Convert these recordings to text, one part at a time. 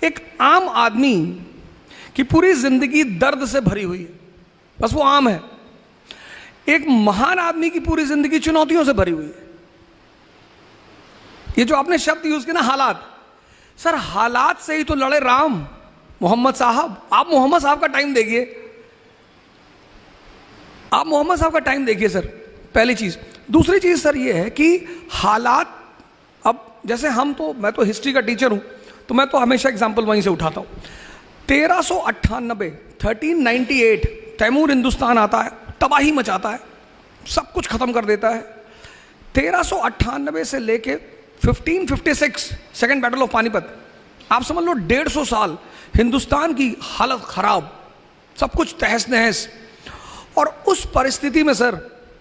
एक आम आदमी की पूरी जिंदगी दर्द से भरी हुई है, बस वो आम है। एक महान आदमी की पूरी जिंदगी चुनौतियों से भरी हुई है। ये जो आपने शब्द यूज किया ना, हालात, सर हालात से ही तो लड़े राम, मोहम्मद साहब। आप मोहम्मद साहब का टाइम देखिए, आप मोहम्मद साहब का टाइम देखिए सर, पहली चीज। दूसरी चीज सर ये है कि हालात, अब जैसे हम तो, मैं तो हिस्ट्री का टीचर हूं, तो मैं तो हमेशा एग्जाम्पल वहीं से उठाता हूं। 1398 1398 तैमूर हिंदुस्तान आता है, तबाही मचाता है, सब कुछ खत्म कर देता है। 1398 से लेके 1556 सेकेंड बैटल ऑफ पानीपत, आप समझ लो 150 साल हिंदुस्तान की हालत खराब, सब कुछ तहस नहस। और उस परिस्थिति में सर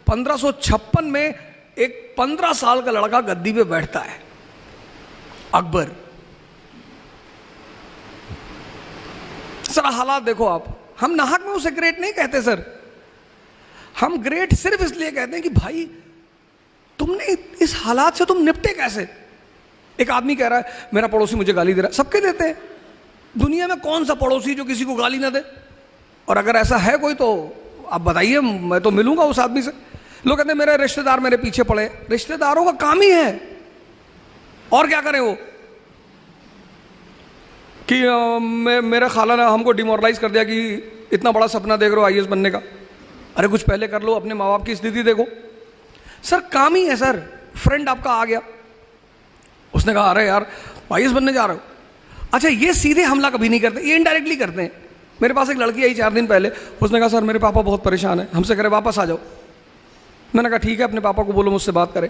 1556 में एक 15 साल का लड़का गद्दी पे बैठता है, अकबर। सर हालात देखो आप, हम नाहक में उसे ग्रेट नहीं कहते सर, हम ग्रेट सिर्फ इसलिए कहते हैं कि भाई तुमने इस हालात से तुम निपटे कैसे। एक आदमी कह रहा है मेरा पड़ोसी मुझे गाली दे रहा है, सबके देते हैं दुनिया में, कौन सा पड़ोसी जो किसी को गाली ना दे। और अगर ऐसा है कोई तो आप बताइए, मैं तो मिलूंगा उस आदमी से। लोग कहते हैं मेरे रिश्तेदार मेरे पीछे पड़े, रिश्तेदारों का काम ही है, और क्या करें वो, कि मेरा खाला ने हमको डिमोरलाइज कर दिया कि इतना बड़ा सपना देख रहे हो आईएएस बनने का, अरे कुछ पहले कर लो, अपने माँ बाप की स्थिति देखो। सर काम ही है सर। फ्रेंड आपका आ गया, उसने कहा अरे यार आईएएस बनने जा रहे हो, अच्छा ये सीधे हमला कभी नहीं करते, ये इनडायरेक्टली करते हैं। मेरे पास एक लड़की आई 4 दिन पहले, उसने कहा सर मेरे पापा बहुत परेशान है, हमसे कह रहे वापस आ जाओ। मैंने कहा ठीक है, अपने पापा को बोलो मुझसे बात करें।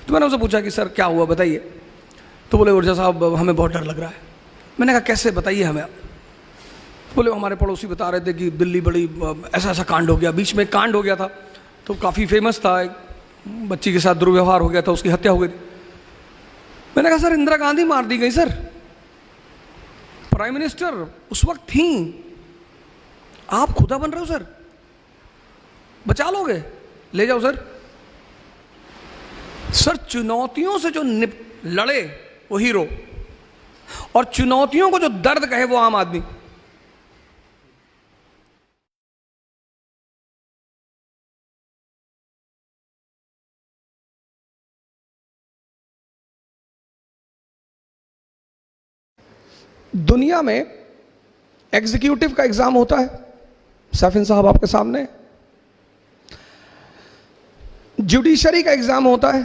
तो मैंने उनसे पूछा कि सर क्या हुआ बताइए। तो बोले ऊर्जा साहब हमें बहुत डर लग रहा है। मैंने कहा कैसे, बताइए हमें। बोले हमारे पड़ोसी बता रहे थे कि दिल्ली बड़ी ऐसा ऐसा कांड हो गया, बीच में कांड हो गया था तो काफ़ी फेमस था, एक बच्ची के साथ दुर्व्यवहार हो गया था, उसकी हत्या हो गई थी। मैंने कहा सर इंदिरा गांधी मार दी गई सर, प्राइम मिनिस्टर उस वक्त थी, आप खुदा बन रहे हो सर, बचा लोगे, ले जाओ सर। सर चुनौतियों से जो लड़े वो हीरो, और चुनौतियों को जो दर्द कहे वो आम आदमी। दुनिया में एग्जीक्यूटिव का एग्जाम होता है, सैफिन साहब आपके सामने, जुडिशरी का एग्जाम होता है।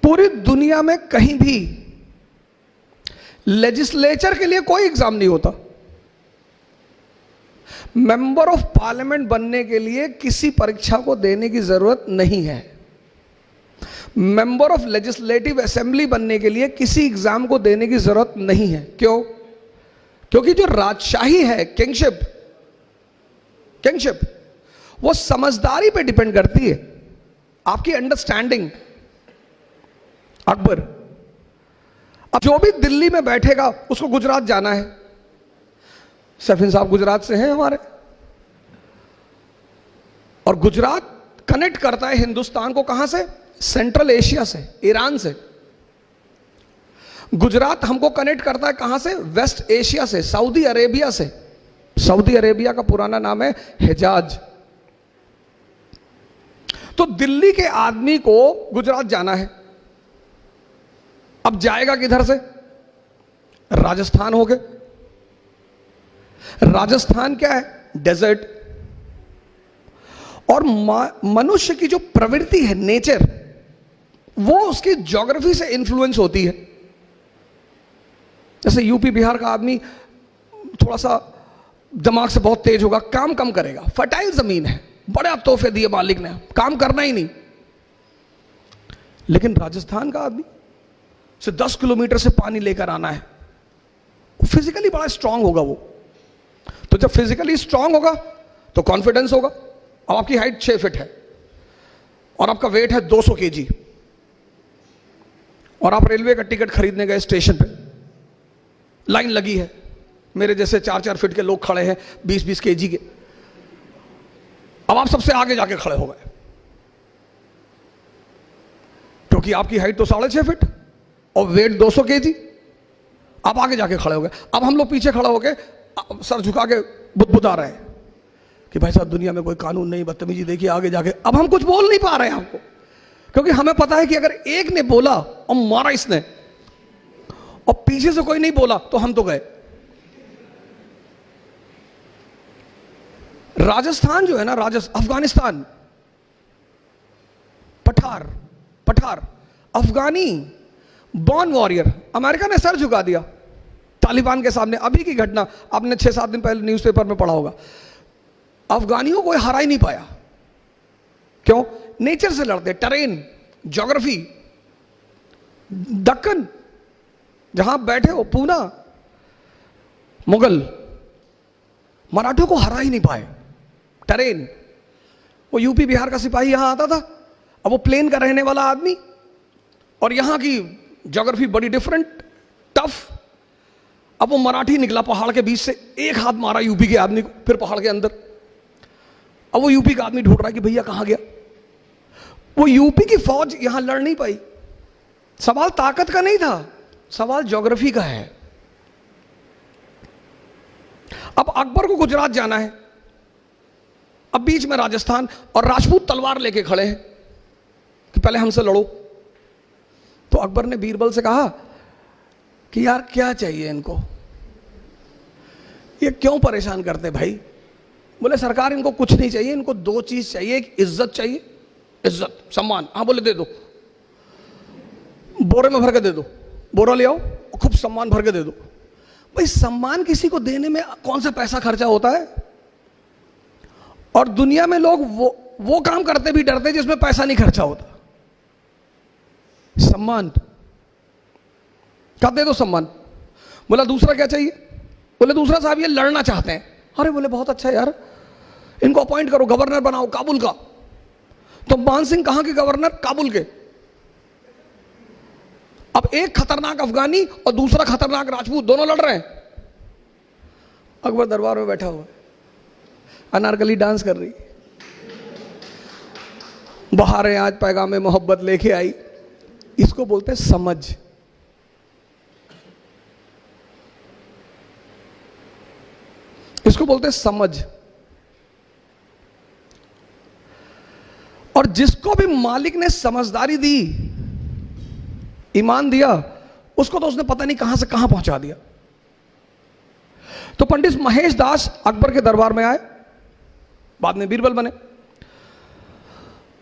पूरी दुनिया में कहीं भी लेजिस्लेचर के लिए कोई एग्जाम नहीं होता। मेंबर ऑफ पार्लियामेंट बनने के लिए किसी परीक्षा को देने की जरूरत नहीं है। मेंबर ऑफ लेजिस्लेटिव असेंबली बनने के लिए किसी एग्जाम को देने की जरूरत नहीं है। क्यों? क्योंकि जो राजशाही है, किंगशिप वो समझदारी पे डिपेंड करती है, आपकी अंडरस्टैंडिंग। अकबर, अब जो भी दिल्ली में बैठेगा उसको गुजरात जाना है। सैफिन साहब गुजरात से हैं हमारे, और गुजरात कनेक्ट करता है हिंदुस्तान को कहां से? सेंट्रल एशिया से, ईरान से। गुजरात हमको कनेक्ट करता है कहां से? वेस्ट एशिया से, सऊदी अरेबिया से। सऊदी अरेबिया का पुराना नाम है हिजाज। तो दिल्ली के आदमी को गुजरात जाना है, अब जाएगा किधर से? राजस्थान हो गए। राजस्थान क्या है? डेजर्ट। और मनुष्य की जो प्रवृत्ति है, नेचर, वो उसकी ज्योग्राफी से इंफ्लुएंस होती है। जैसे यूपी बिहार का आदमी थोड़ा सा दिमाग से बहुत तेज होगा, काम कम करेगा, फर्टाइल जमीन है, बड़े तोहफे दिए मालिक ने, काम करना ही नहीं। लेकिन राजस्थान का आदमी से 10 किलोमीटर से पानी लेकर आना है, फिजिकली बड़ा स्ट्रांग होगा वो। तो जब फिजिकली स्ट्रांग होगा तो कॉन्फिडेंस होगा। अब आपकी हाइट 6 फीट है और आपका वेट है 200 केजी, और आप रेलवे का टिकट खरीदने गए, स्टेशन पे लाइन लगी है, मेरे जैसे 4-4 फीट के लोग खड़े हैं 20-20 केजी के। अब आप सबसे आगे जाके खड़े हो गए क्योंकि आपकी हाइट तो 6.5 फीट और वेट 200 केजी। आप आगे जाके खड़े हो गए, अब हम लोग पीछे खड़े हो गए, सर झुका के बुदबुदा रहे हैं कि भाई साहब दुनिया में कोई कानून नहीं, बदतमीजी देखिए आगे जाके। अब हम कुछ बोल नहीं पा रहे हैं आपको, क्योंकि हमें पता है कि अगर एक ने बोला और मारा इसने और पीछे से कोई नहीं बोला तो हम तो गए। राजस्थान जो है ना, अफगानिस्तान, पठार अफगानी बॉर्न वॉरियर, अमेरिका ने सर झुका दिया तालिबान के सामने। अभी की घटना आपने 6-7 दिन पहले न्यूज़पेपर में पढ़ा होगा। अफगानियों को हरा ही नहीं पाया। क्यों? नेचर से लड़ते, टेरेन, ज्योग्राफी, दक्कन जहां बैठे हो, पूना, मुगल, मराठों को हरा ही नहीं पाए। टेरेन, वो यूपी बिहार का सिपाही यहां आता था, अब वो प्लेन का रहने वाला आदमी, और यहां की ज्योग्राफी बड़ी डिफरेंट, टफ। अब वो मराठी निकला पहाड़ के बीच से, एक हाथ मारा यूपी के आदमी को, फिर पहाड़ के अंदर। अब वो यूपी का आदमी ढूंढ रहा है कि भैया कहां गया। वो यूपी की फौज यहां लड़ नहीं पाई। सवाल ताकत का नहीं था, सवाल ज्योग्राफी का है। अब अकबर को गुजरात जाना है, अब बीच में राजस्थान, और राजपूत तलवार लेके खड़े हैं कि पहले हमसे लड़ो। तो अकबर ने बीरबल से कहा कि यार क्या चाहिए इनको, ये क्यों परेशान करते भाई। बोले सरकार इनको कुछ नहीं चाहिए, इनको 2 चीज चाहिए, एक इज्जत चाहिए, इज्जत सम्मान। हाँ बोले दे दो, बोरे में भर के दे दो, बोरा ले आओ और खूब सम्मान भर के दे दो। भाई सम्मान किसी को देने में कौन सा पैसा खर्चा होता है, और दुनिया में लोग वो काम करते भी डरते जिसमें पैसा नहीं खर्चा होता। सम्मान का दे दो सम्मान। बोला दूसरा क्या चाहिए, बोले दूसरा साहब ये लड़ना चाहते हैं। अरे बोले बहुत अच्छा यार, इनको अपॉइंट करो, गवर्नर बनाओ काबुल का। तो मान सिंह कहां के गवर्नर, काबुल के। अब एक खतरनाक अफगानी और दूसरा खतरनाक राजपूत, दोनों लड़ रहे हैं। अकबर दरबार में बैठा हुआ है, अनारकली डांस कर रही, बहारें आज पैगामे मोहब्बत लेके आई। इसको बोलते हैं समझ। इसको बोलते हैं समझ। और जिसको भी मालिक ने समझदारी दी, ईमान दिया, उसको तो उसने पता नहीं कहां से कहां पहुंचा दिया। तो पंडित महेश दास अकबर के दरबार में आए, बाद में बीरबल बने।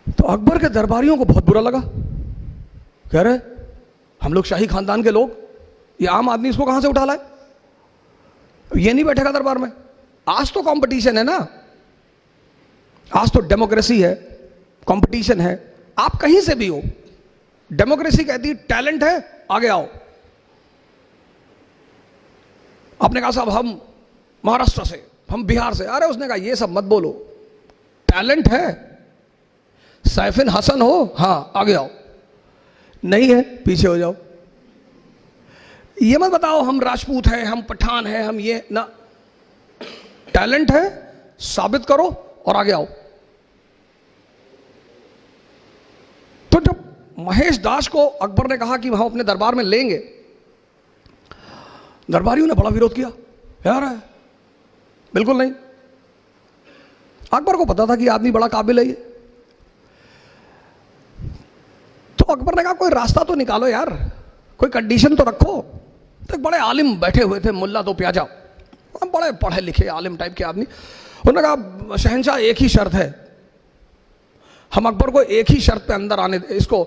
तो अकबर के दरबारियों को बहुत बुरा लगा, कह रहे हम लोग शाही खानदान के लोग, ये आम आदमी इसको कहां से उठा लाए, ये नहीं बैठेगा दरबार में। आज तो कंपटीशन है ना, आज तो डेमोक्रेसी है, कंपटीशन है, आप कहीं से भी हो। डेमोक्रेसी कहती है टैलेंट है आगे आओ। आपने कहा साहब हम महाराष्ट्र से, हम बिहार से, अरे उसने कहा ये सब मत बोलो, टैलेंट है, सैफिन हसन हो, हां आगे आओ, नहीं है पीछे हो जाओ। ये मत बताओ हम राजपूत हैं, हम पठान हैं, हम ये ना, टैलेंट है साबित करो और आगे आओ। तो जब महेश दास को अकबर ने कहा कि हम अपने दरबार में लेंगे, दरबारियों ने बड़ा विरोध किया, यार है बिल्कुल नहीं। अकबर को पता था कि आदमी बड़ा काबिल है ये। तो अकबर ने कहा कोई रास्ता तो निकालो यार, कोई कंडीशन तो रखो। तो एक बड़े आलिम बैठे हुए थे, मुल्ला दो प्याजा, बड़े पढ़े लिखे आलिम टाइप के आदमी। उन्होंने कहा शहंशाह एक ही शर्त है, हम अकबर को एक ही शर्त पे अंदर आने, इसको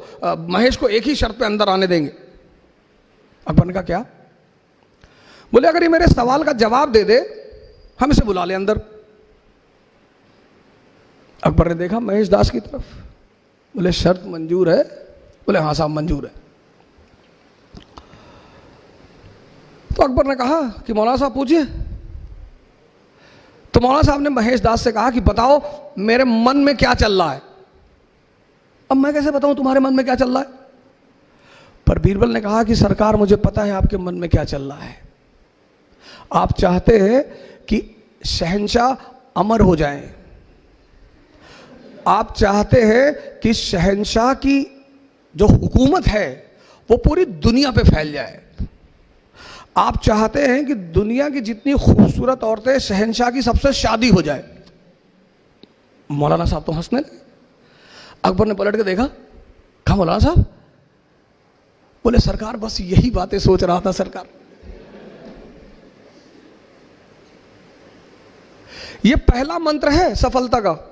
महेश को एक ही शर्त पे अंदर आने देंगे। अकबर ने कहा क्या? बोले अगर ये मेरे सवाल का जवाब दे दे हम इसे बुला ले अंदर। अकबर ने देखा महेश दास की तरफ, बोले शर्त मंजूर है? बोले हाँ साहब मंजूर है। तो अकबर ने कहा कि मौलाना साहब पूछिए। तो मौलाना साहब ने महेश दास से कहा कि बताओ मेरे मन में क्या चल रहा है। अब मैं कैसे बताऊं तुम्हारे मन में क्या चल रहा है? पर बीरबल ने कहा कि सरकार मुझे पता है आपके मन में क्या चल रहा है। आप चाहते हैं कि शहंशाह अमर हो जाएं, आप चाहते हैं कि शहंशाह की जो हुकूमत है वो पूरी दुनिया पे फैल जाए, आप चाहते हैं कि दुनिया की जितनी खूबसूरत औरतें शहंशाह की सबसे शादी हो जाए। मौलाना साहब तो हंसने लगे। अकबर ने पलट के देखा, कहा मौलाना साहब? बोले सरकार बस यही बातें सोच रहा था सरकार। ये पहला मंत्र है सफलता का।